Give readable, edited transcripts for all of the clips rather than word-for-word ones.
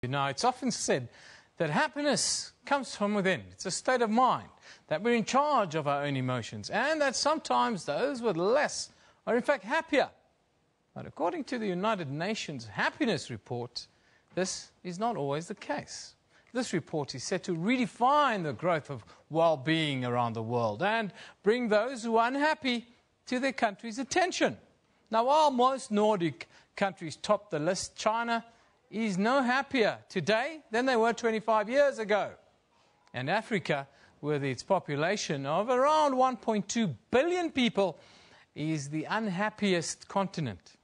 You know, it's often said that happiness comes from within. It's a state of mind, that we're in charge of our own emotions, and that sometimes those with less are in fact happier. But according to the United Nations Happiness Report, this is not always the case. This report is set to redefine the growth of well-being around the world and bring those who are unhappy to their country's attention. Now, while most Nordic countries top the list, China is no happier today than they were 25 years ago. And Africa, with its population of around 1.2 billion people, is the unhappiest continent.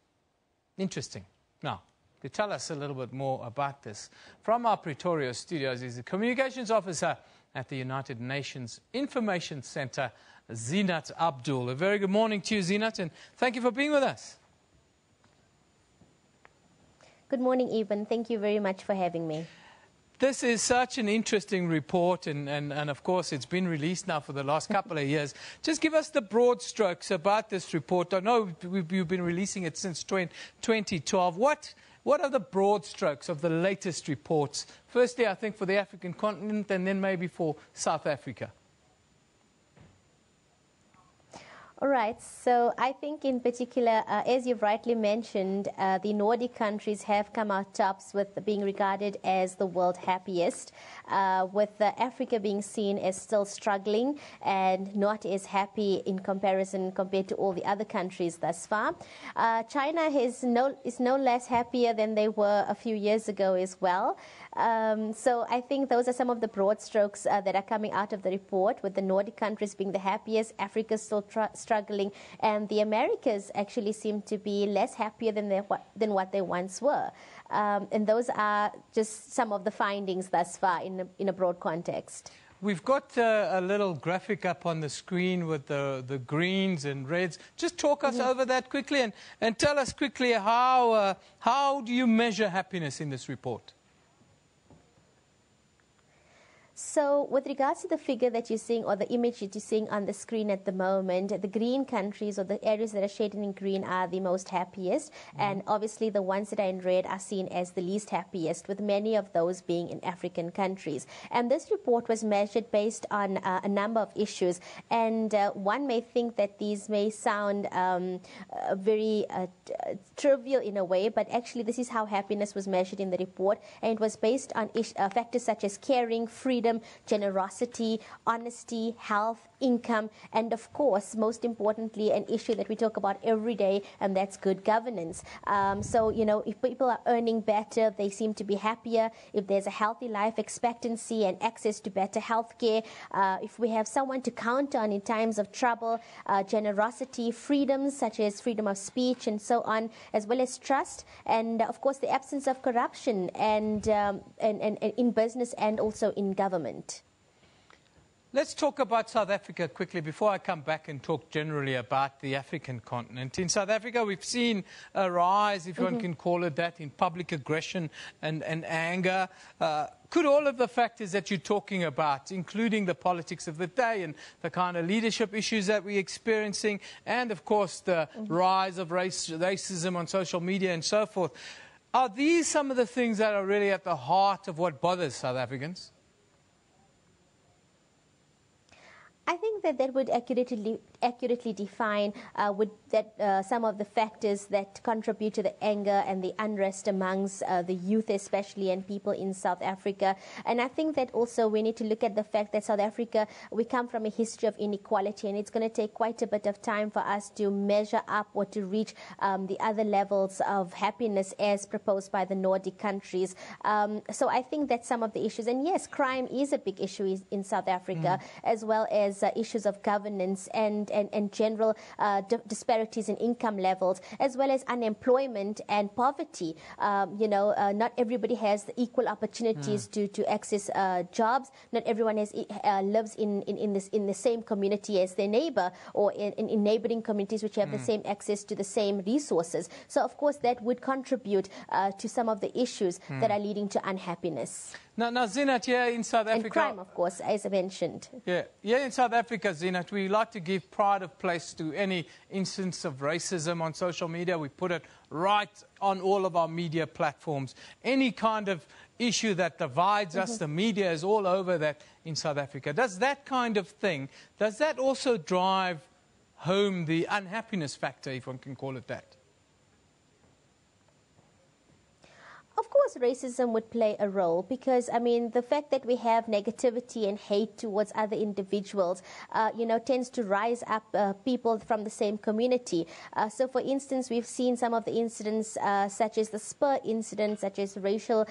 Interesting. Now, to tell us a little bit more about this, from our Pretoria studios is the Communications Officer at the United Nations Information Centre, Zinat Abdul. A very good morning to you, Zinat, and thank you for being with us. Good morning, Eben. Thank you very much for having me. This is such an interesting report, and of course it's been released now for the last couple of years. Just give us the broad strokes about this report. I know you've been releasing it since 2012. What are the broad strokes of the latest reports? Firstly, I think for the African continent, and then maybe for South Africa. All right, so I think in particular, as you've rightly mentioned, the Nordic countries have come out tops with being regarded as the world happiest, with Africa being seen as still struggling and not as happy in comparison compared to all the other countries thus far. China is no less happier than they were a few years ago as well. So I think those are some of the broad strokes that are coming out of the report, with the Nordic countries being the happiest, Africa still struggling, and the Americas actually seem to be less happier than what they once were. And those are just some of the findings thus far in a broad context. We've got a little graphic up on the screen with the greens and reds. Just talk us over that quickly and tell us quickly how do you measure happiness in this report? So with regards to the figure that you're seeing, or the image that you're seeing on the screen at the moment, the green countries, or the areas that are shaded in green, are the most happiest. And obviously the ones that are in red are seen as the least happiest, with many of those being in African countries. And this report was measured based on a number of issues. And one may think that these may sound very trivial in a way, but actually this is how happiness was measured in the report. And it was based on factors such as caring, freedom, generosity, honesty, health, income, and of course, most importantly, an issue that we talk about every day, and that's good governance. So, you know, if people are earning better, they seem to be happier. If there's a healthy life expectancy and access to better health care, if we have someone to count on in times of trouble, generosity, freedoms such as freedom of speech and so on, as well as trust, and of course the absence of corruption and in business and also in government. Let's talk about South Africa quickly before I come back and talk generally about the African continent. In South Africa, we've seen a rise, if one can call it that, in public aggression and anger. Could all of the factors that you're talking about, including the politics of the day and the kind of leadership issues that we're experiencing, and of course the rise of racism on social media and so forth, are these some of the things that are really at the heart of what bothers South Africans? I think that would accurately define some of the factors that contribute to the anger and the unrest amongst the youth especially, and people in South Africa. And I think that also we need to look at the fact that South Africa, we come from a history of inequality, and it's going to take quite a bit of time for us to measure up or to reach the other levels of happiness as proposed by the Nordic countries. So I think that some of the issues, and yes, crime is a big issue in South Africa, as well as issues of governance and general disparities in income levels, as well as unemployment and poverty. Not everybody has the equal opportunities to access jobs. Not everyone lives in the same community as their neighbor, or in neighboring communities which have the same access to the same resources. So, of course, that would contribute to some of the issues that are leading to unhappiness. Now, Zinat, here in South Africa... And crime, of course, as I mentioned. Yeah, in South Africa, Zinat, we like to give pride of place to any instance of racism on social media. We put it right on all of our media platforms. Any kind of issue that divides us. The media is all over that in South Africa. Does that kind of thing, does that also drive home the unhappiness factor, if one can call it that? Of course, racism would play a role because, I mean, the fact that we have negativity and hate towards other individuals, tends to rise up people from the same community. So, for instance, we've seen some of the incidents such as the Spur incident, such as racial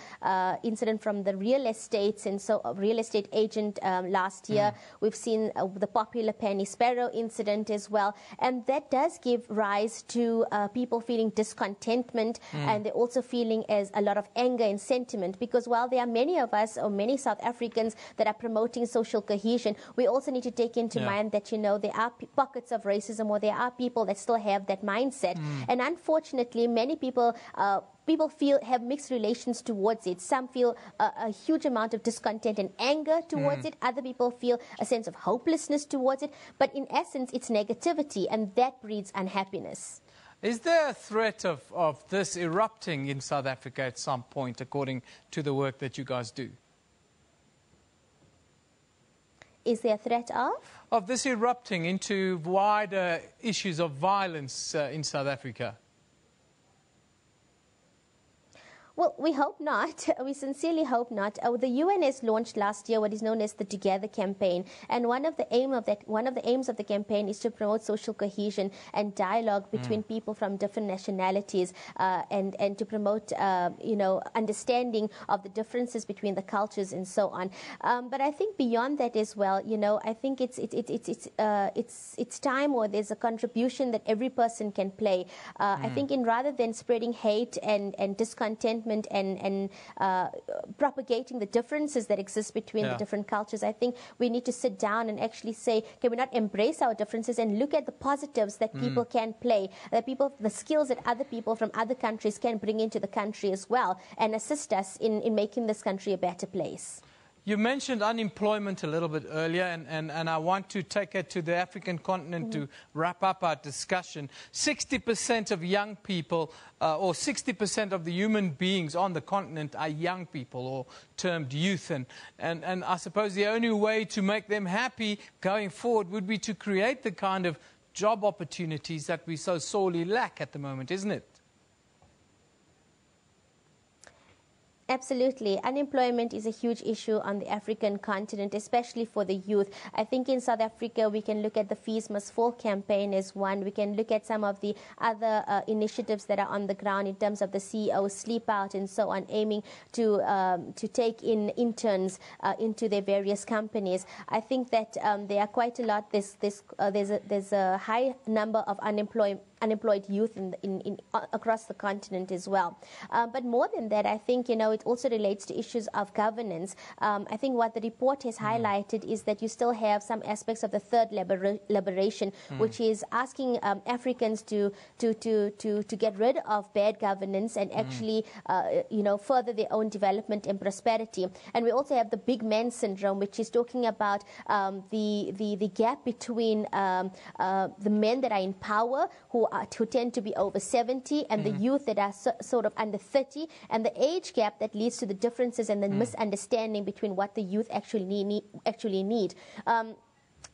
incident from the real estates and so real estate agent last year. We've seen the popular Penny Sparrow incident as well. And that does give rise to people feeling discontentment and they're also feeling as a lot of anger and sentiment, because while there are many of us or many South Africans that are promoting social cohesion, we also need to take into mind that, there are pockets of racism, or there are people that still have that mindset. And unfortunately, many people have mixed relations towards it. Some feel a huge amount of discontent and anger towards it. Other people feel a sense of hopelessness towards it. But in essence, it's negativity, and that breeds unhappiness. Is there a threat of this erupting in South Africa at some point, according to the work that you guys do? Is there a threat of? Of this erupting into wider issues of violence in South Africa? Well, we hope not. We sincerely hope not. The UN has launched last year what is known as the Together campaign, and one of the aims of the campaign is to promote social cohesion and dialogue between people from different nationalities, and to promote understanding of the differences between the cultures and so on. But I think beyond that as well, I think it's time, or there's a contribution that every person can play. I think rather than spreading hate and discontent and propagating the differences that exist between the different cultures, I think we need to sit down and actually say, can we not embrace our differences and look at the positives that people can play, the skills that other people from other countries can bring into the country as well, and assist us in making this country a better place. You mentioned unemployment a little bit earlier, and I want to take it to the African continent to wrap up our discussion. 60% of young people, or 60% of the human beings on the continent are young people, or termed youth. And I suppose the only way to make them happy going forward would be to create the kind of job opportunities that we so sorely lack at the moment, isn't it? Absolutely. Unemployment is a huge issue on the African continent, especially for the youth. I think in South Africa, we can look at the Fees Must Fall campaign as one. We can look at some of the other initiatives that are on the ground in terms of the CEO Sleep Out and so on, aiming to take in interns into their various companies. I think that there are quite a lot. There's a high number of unemployed youth across the continent as well. But more than that, I think, it also relates to issues of governance. I think what the report has highlighted is that you still have some aspects of the third liberation, which is asking Africans to get rid of bad governance and actually, further their own development and prosperity. And we also have the big man syndrome, which is talking about the gap between the men that are in power, who tend to be over 70, and the youth that are sort of under 30, and the age gap that leads to the differences and the misunderstanding between what the youth actually need.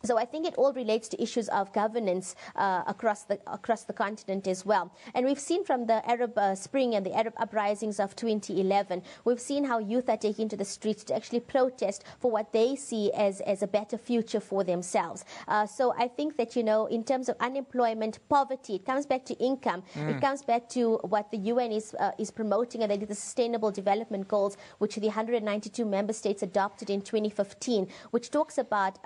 So I think it all relates to issues of governance across the continent as well. And we've seen from the Arab Spring and the Arab uprisings of 2011, we've seen how youth are taking to the streets to actually protest for what they see as a better future for themselves. So I think that, in terms of unemployment, poverty, it comes back to income. It comes back to what the UN is promoting, and that is the Sustainable Development Goals, which the 192 member states adopted in 2015, which talks about,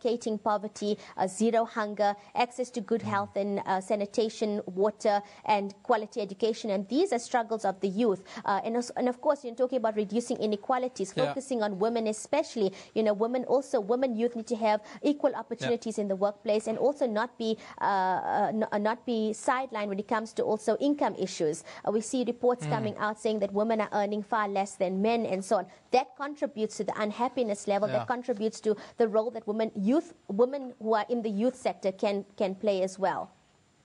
eradicating poverty, zero hunger, access to good health and sanitation, water, and quality education. And these are struggles of the youth. And of course, you're talking about reducing inequalities, focusing on women especially. Women youth need to have equal opportunities in the workplace, and also not be sidelined when it comes to also income issues. We see reports coming out saying that women are earning far less than men and so on. That contributes to the unhappiness level. That contributes to the role that women who are in the youth sector can play as well.